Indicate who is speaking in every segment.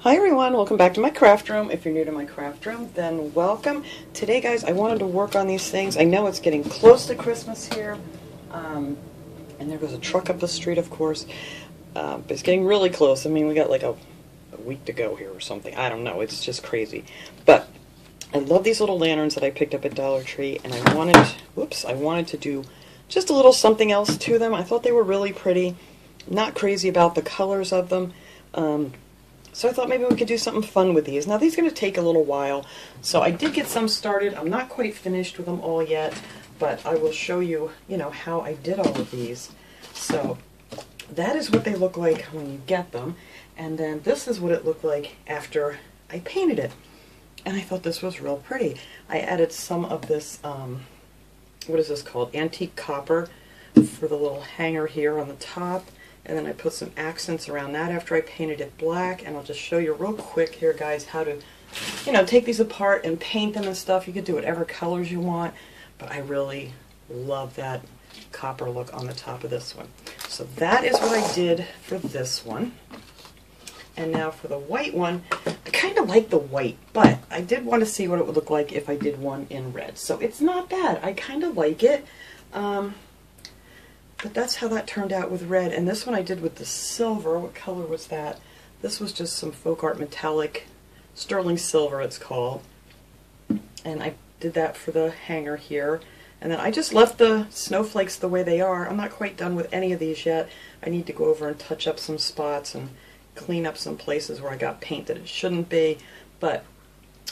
Speaker 1: Hi everyone, welcome back to my craft room. If you're new to my craft room, then welcome. Today guys, I wanted to work on these things. I know it's getting close to Christmas here, and there goes a truck up the street of course, but it's getting really close. I mean, we got like a week to go here or something. I don't know, it's just crazy. But I love these little lanterns that I picked up at Dollar Tree, and I wanted to do just a little something else to them. I thought they were really pretty. Not crazy about the colors of them. So I thought maybe we could do something fun with these. Now these are going to take a little while, so I did get some started. I'm not quite finished with them all yet, but I will show you, how I did all of these. So that is what they look like when you get them, and then this is what it looked like after I painted it. And I thought this was real pretty. I added some of this, what is this called? Antique copper for the little hanger here on the top. And then I put some accents around that after I painted it black. And I'll just show you real quick here, guys, how to, take these apart and paint them and stuff. You could do whatever colors you want, but I really love that copper look on the top of this one. So that is what I did for this one. And now for the white one, I kind of like the white, but I did want to see what it would look like if I did one in red. So it's not bad. I kind of like it. But that's how that turned out with red. And this one I did with the silver. What color was that? This was just some folk art metallic, sterling silver it's called. And I did that for the hanger here. And then I just left the snowflakes the way they are. I'm not quite done with any of these yet. I need to go over and touch up some spots and clean up some places where I got paint that it shouldn't be. But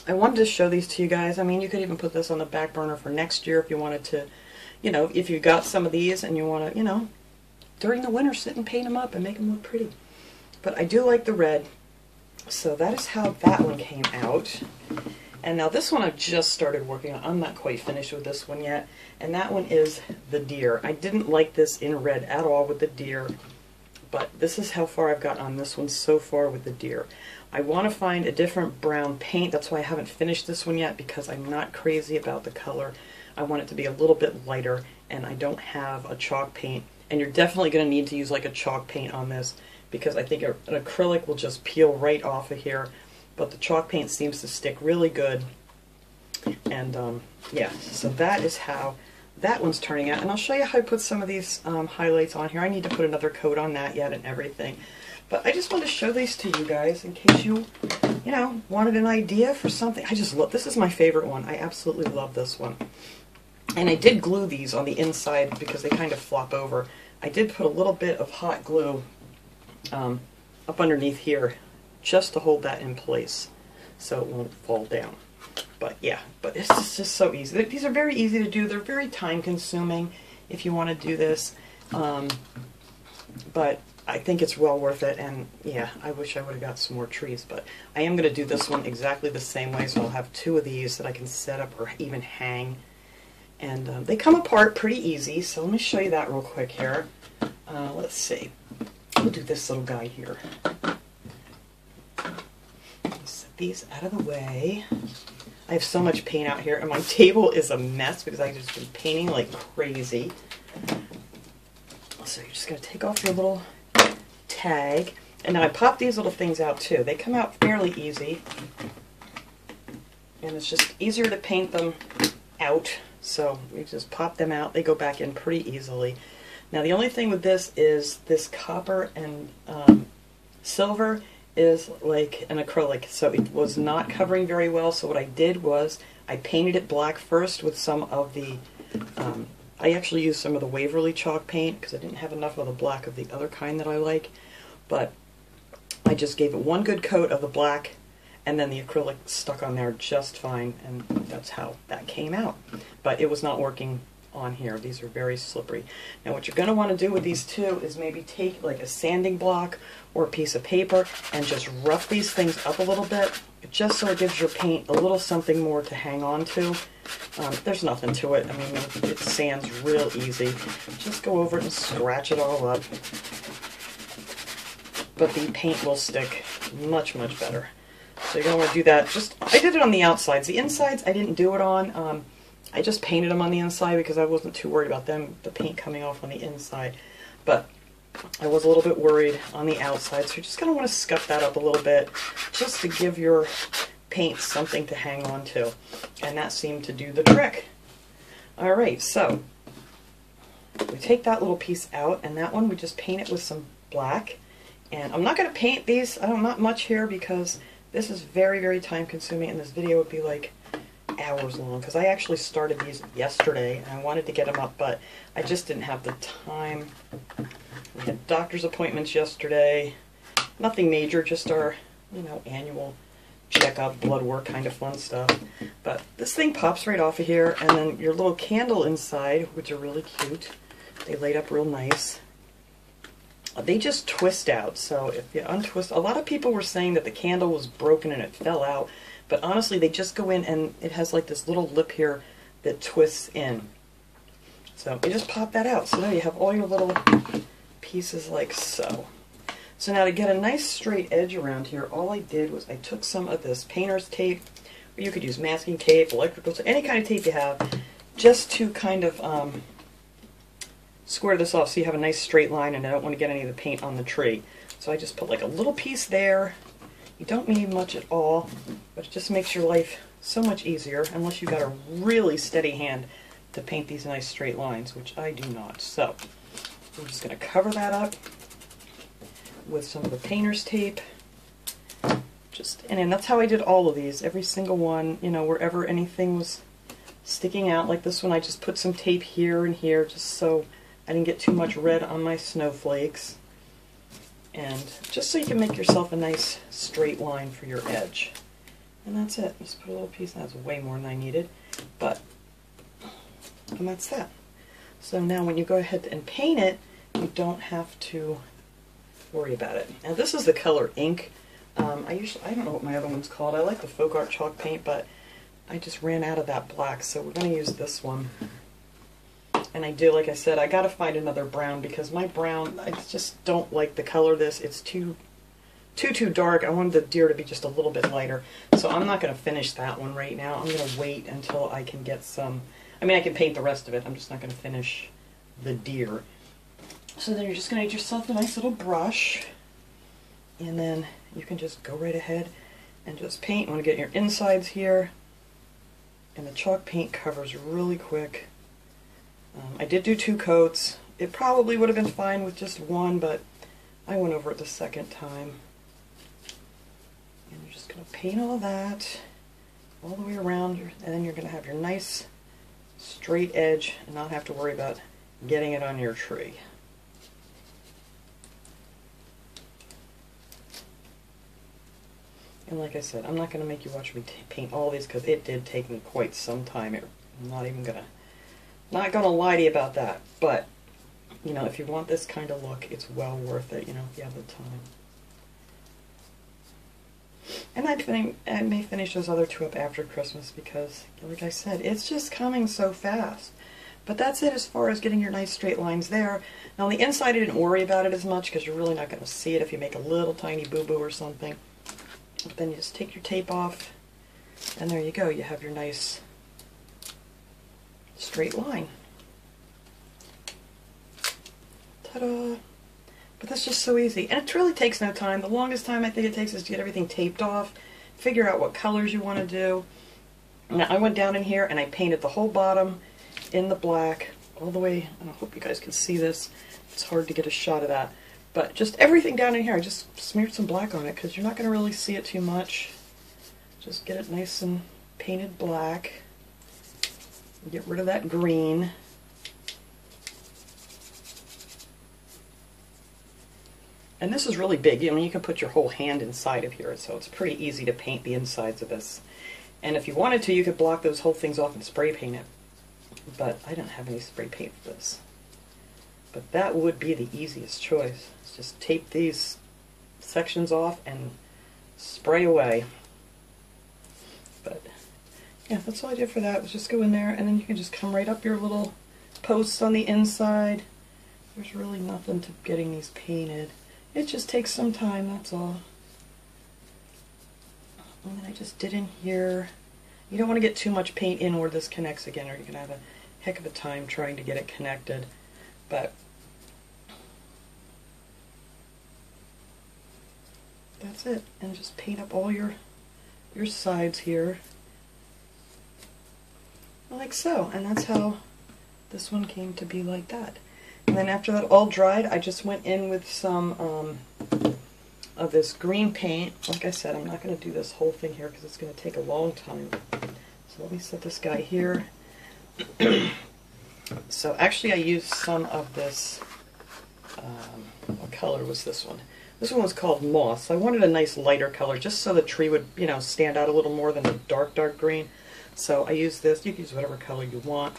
Speaker 1: I wanted to show these to you guys. I mean, you could even put this on the back burner for next year if you wanted to. If you got some of these and you want to, during the winter sit and paint them up and make them look pretty. But I do like the red. So that is how that one came out. And now this one I've just started working on. I'm not quite finished with this one yet. And that one is the deer. I didn't like this in red at all with the deer. But this is how far I've gotten on this one so far with the deer. I want to find a different brown paint. That's why I haven't finished this one yet, because I'm not crazy about the color. I want it to be a little bit lighter, and I don't have a chalk paint. And you're definitely going to need to use like a chalk paint on this, because I think an acrylic will just peel right off of here. But the chalk paint seems to stick really good. And yeah, so that is how that one's turning out. And I'll show you how I put some of these highlights on here. I need to put another coat on that yet and everything. But I just wanted to show these to you guys in case you, wanted an idea for something. I just love, this is my favorite one. I absolutely love this one. And I did glue these on the inside because they kind of flop over. I did put a little bit of hot glue up underneath here just to hold that in place so it won't fall down. But yeah, but it's just so easy. These are very easy to do. They're very time consuming if you want to do this. But I think it's well worth it, and yeah, I wish I would have got some more trees, but I am going to do this one exactly the same way, so I'll have two of these that I can set up or even hang. And they come apart pretty easy, so let me show you that real quick here. Let's see. We'll do this little guy here. Set these out of the way. I have so much paint out here, and my table is a mess because I've just been painting like crazy. So you're just going to take off your little tag, and then I pop these little things out too. They come out fairly easy, and it's just easier to paint them out. So we just pop them out. They go back in pretty easily. Now the only thing with this is this copper and silver is like an acrylic, so it was not covering very well. So what I did was I painted it black first with some of the, I actually used some of the Waverly chalk paint because I didn't have enough of the black of the other kind that I like. But I just gave it one good coat of the black, and then the acrylic stuck on there just fine, and that's how that came out. But it was not working on here. These are very slippery. Now what you're going to want to do with these two is maybe take like a sanding block or a piece of paper and just rough these things up a little bit, just so it gives your paint a little something more to hang on to. There's nothing to it. I mean, it sands real easy. Just go over it and scratch it all up. But the paint will stick much, much better. So you're going to want to do that. I did it on the outsides. The insides I didn't do it on. I just painted them on the inside because I wasn't too worried about the paint coming off on the inside. But I was a little bit worried on the outside, so you're just going to want to scuff that up a little bit just to give your paint something to hang on to. And that seemed to do the trick. Alright, so we take that little piece out, and that one we just paint it with some black. And I'm not going to paint these, not much here, because this is very, very time consuming, and this video would be like hours long, because I actually started these yesterday, and I wanted to get them up, but I just didn't have the time. We had doctor's appointments yesterday. Nothing major, just our, annual checkup, blood work, kind of fun stuff. But this thing pops right off of here, and then your little candle inside, which are really cute. They laid up real nice. They just twist out, so if you untwist, a lot of people were saying that the candle was broken and it fell out, but honestly they just go in and it has like this little lip here that twists in. So you just pop that out, so now you have all your little pieces like so. So now to get a nice straight edge around here, all I did was I took some of this painter's tape, or you could use masking tape, electrical tape, any kind of tape you have, just to kind of square this off so you have a nice straight line, and I don't want to get any of the paint on the tree. So I just put like a little piece there. You don't need much at all, but it just makes your life so much easier, unless you've got a really steady hand to paint these nice straight lines, which I do not. So we're just going to cover that up with some of the painter's tape. And that's how I did all of these. Every single one, wherever anything was sticking out, like this one, I just put some tape here and here just so I didn't get too much red on my snowflakes. And just so you can make yourself a nice straight line for your edge. And that's it. Just put a little piece. That's way more than I needed. And that's that. So now when you go ahead and paint it, you don't have to worry about it. Now this is the color ink. I don't know what my other one's called. I like the Folk Art chalk paint, but I just ran out of that black, so we're going to use this one. And I do, like I said, I gotta find another brown, because my brown, I just don't like the color of this. It's too dark. I wanted the deer to be just a little bit lighter. So I'm not gonna finish that one right now. I'm gonna wait until I can get some, I can paint the rest of it. I'm just not gonna finish the deer. So then you're just gonna get yourself a nice little brush, and then you can just go right ahead and just paint. You wanna get your insides here, and the chalk paint covers really quick. I did do 2 coats. It probably would have been fine with just one, but I went over it the second time. And you're just going to paint all that all the way around, and then you're going to have your nice straight edge and not have to worry about getting it on your tree. And like I said, I'm not going to make you watch me paint all these, because it did take me quite some time. I'm not even going to lie to you about that, but if you want this kind of look, it's well worth it, if you have the time. And I may finish those other 2 up after Christmas, because, like I said, it's just coming so fast. But that's it as far as getting your nice straight lines there. Now on the inside, I didn't worry about it as much, because you're really not going to see it if you make a little tiny boo-boo or something. But then you just take your tape off, and there you go. You have your nice straight line. Ta-da! But that's just so easy, and it really takes no time. The longest time I think it takes is to get everything taped off, figure out what colors you want to do. Now I went down in here and I painted the whole bottom in the black all the way, and I hope you guys can see this. It's hard to get a shot of that, but just everything down in here, I just smeared some black on it, because you're not going to really see it too much. Just get it nice and painted black. Get rid of that green. And this is really big. You can put your whole hand inside of here, so it's pretty easy to paint the insides of this. And if you wanted to, you could block those whole things off and spray paint it. But I don't have any spray paint for this. But that would be the easiest choice. It's just tape these sections off and spray away. But yeah, that's all I did for that, was just go in there, and then you can just come right up your little posts on the inside. There's really nothing to getting these painted. It just takes some time, that's all. And then I just did in here. You don't want to get too much paint in where this connects again, or you're going to have a heck of a time trying to get it connected. But that's it. And just paint up all your sides here. Like so. And that's how this one came to be like that. And then after that all dried, I just went in with some of this green paint. Like I said, I'm not going to do this whole thing here because it's going to take a long time. So let me set this guy here. So actually I used some of this, what color was this one? This one was called Moss. I wanted a nice lighter color just so the tree would, you know, stand out a little more than the dark green. So I used this. You can use whatever color you want,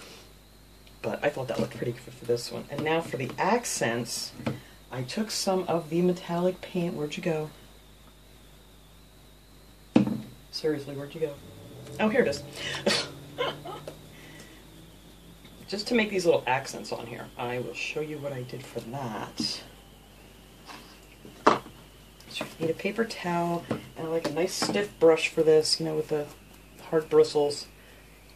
Speaker 1: but I thought that looked pretty good for this one. And now for the accents, I took some of the metallic paint. Where'd you go? Seriously, where'd you go? Oh, here it is. Just to make these little accents on here, I will show you what I did for that. So you need a paper towel, and I like a nice stiff brush for this, you know, with the hard bristles.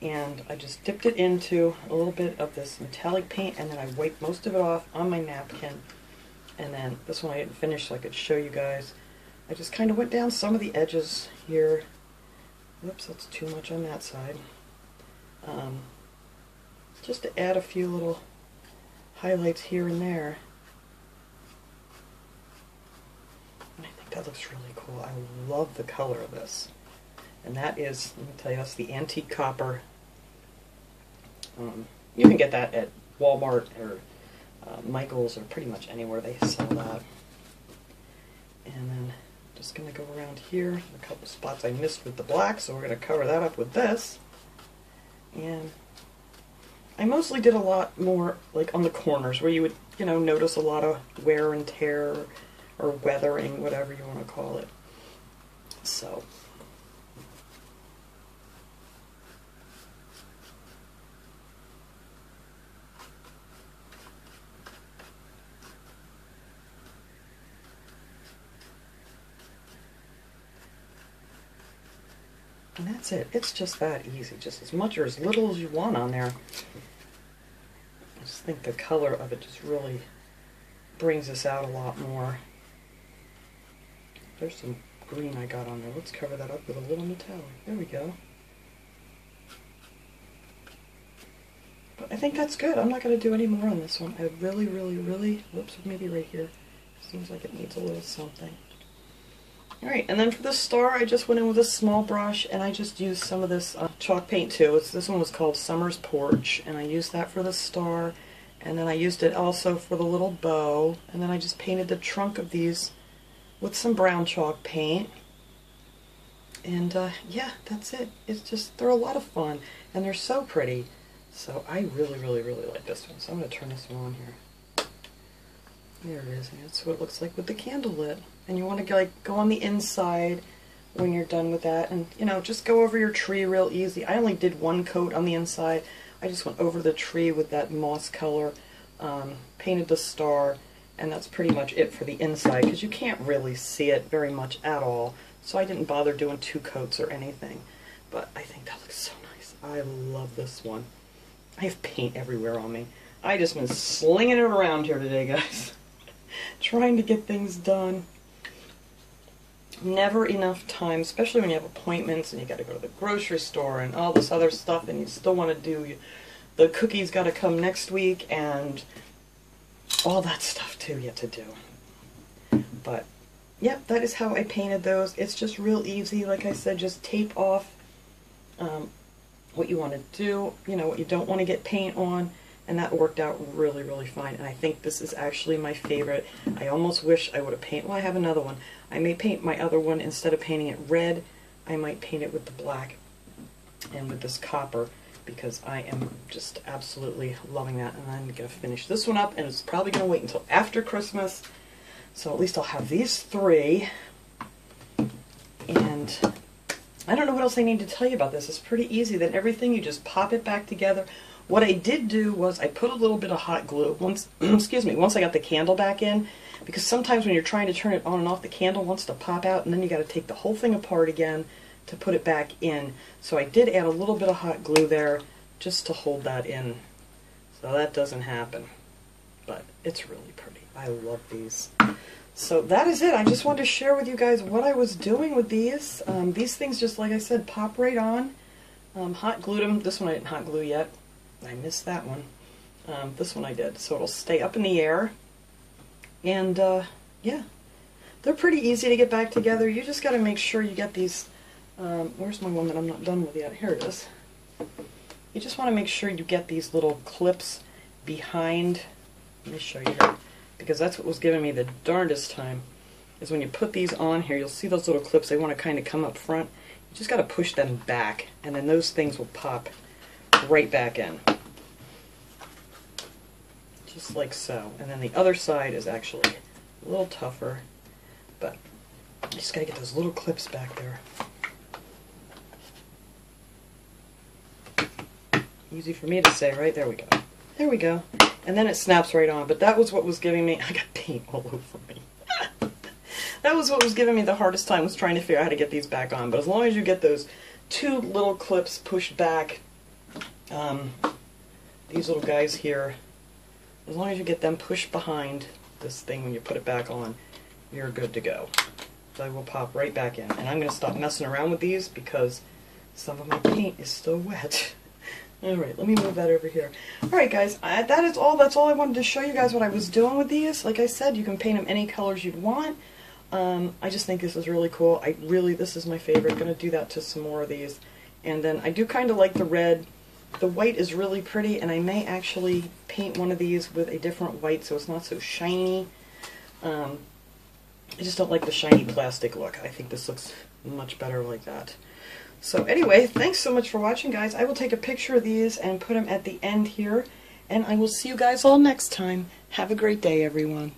Speaker 1: And I just dipped it into a little bit of this metallic paint, and then I wiped most of it off on my napkin. And then this one I didn't finish so I could show you guys. I just kind of went down some of the edges here. Whoops, that's too much on that side. Just to add a few little highlights here and there. And I think that looks really cool. I love the color of this. And that is, let me tell you, that's the antique copper. You can get that at Walmart or Michael's or pretty much anywhere they sell that. And then just going to go around here. A couple spots I missed with the black, so we're going to cover that up with this. And I mostly did a lot more like on the corners where you would, you know, notice a lot of wear and tear or weathering, whatever you want to call it. So and that's it. It's just that easy. Just as much or as little as you want on there. I just think the color of it just really brings this out a lot more. There's some green I got on there. Let's cover that up with a little metallic. There we go. But I think that's good. I'm not going to do any more on this one. I really, whoops, maybe right here. Seems like it needs a little something. Alright, and then for the star, I just went in with a small brush, and I just used some of this chalk paint too. This one was called Summer's Porch, and I used that for the star, and then I used it also for the little bow, and then I just painted the trunk of these with some brown chalk paint. And yeah, that's it. It's just, they're a lot of fun, and they're so pretty. So I really like this one. So I'm going to turn this one on here. There it is, and that's what it looks like with the candle lit. And you want to like go on the inside when you're done with that, and you know, just go over your tree real easy. I only did one coat on the inside. I just went over the tree with that moss color, painted the star, and that's pretty much it for the inside because you can't really see it very much at all. So I didn't bother doing 2 coats or anything. But I think that looks so nice. I love this one. I have paint everywhere on me. I just been slinging it around here today, guys. Trying to get things done. Never enough time, especially when you have appointments and you got to go to the grocery store and all this other stuff, and you still want to do the cookies got to come next week and all that stuff too yet to do. But yep, that is how I painted those. It's just real easy. Like I said, just tape off what you want to do, you know, what you don't want to get paint on, and that worked out really fine. And I think this is actually my favorite. I almost wish I would have painted, well, I have another one. I may paint my other one, instead of painting it red, I might paint it with the black and with this copper, because I am just absolutely loving that. And I'm going to finish this one up, and it's probably going to wait until after Christmas. So at least I'll have these 3. And I don't know what else I need to tell you about this. It's pretty easy. Then everything, you just pop it back together. What I did do was I put a little bit of hot glue once, excuse me, once I got the candle back in, because sometimes when you're trying to turn it on and off, the candle wants to pop out, and then you got to take the whole thing apart again to put it back in. So I did add a little bit of hot glue there just to hold that in, so that doesn't happen. But it's really pretty. I love these. So that is it. I just wanted to share with you guys what I was doing with these. These things, just like I said, pop right on. Hot glued them. This one I didn't hot glue yet. I missed that one. This one I did. So it'll stay up in the air. And yeah, they're pretty easy to get back together. You just got to make sure you get these. Where's my one that I'm not done with yet? Here it is. You just want to make sure you get these little clips behind. Let me show you here, because that's what was giving me the darndest time, is when you put these on here, you'll see those little clips, they want to kind of come up front. You just got to push them back, and then those things will pop right back in. Just like so. And then the other side is actually a little tougher, but you just got to get those little clips back there. Easy for me to say, right? There we go. There we go. And then it snaps right on. But that was what was giving me... I got paint all over me. That was what was giving me the hardest time, was trying to figure out how to get these back on. But as long as you get those two little clips pushed back, these little guys here, as long as you get them pushed behind this thing when you put it back on, you're good to go. They will pop right back in. And I'm going to stop messing around with these because some of my paint is still wet. Alright, let me move that over here. Alright guys, that's all I wanted to show you guys what I was doing with these. Like I said, you can paint them any colors you'd want. I just think this is really cool. This is my favorite. I'm going to do that to some more of these. And then I do kind of like the red. The white is really pretty, and I may actually paint one of these with a different white so it's not so shiny. I just don't like the shiny plastic look. I think this looks much better like that. So anyway, thanks so much for watching, guys. I will take a picture of these and put them at the end here, and I will see you guys all next time. Have a great day, everyone.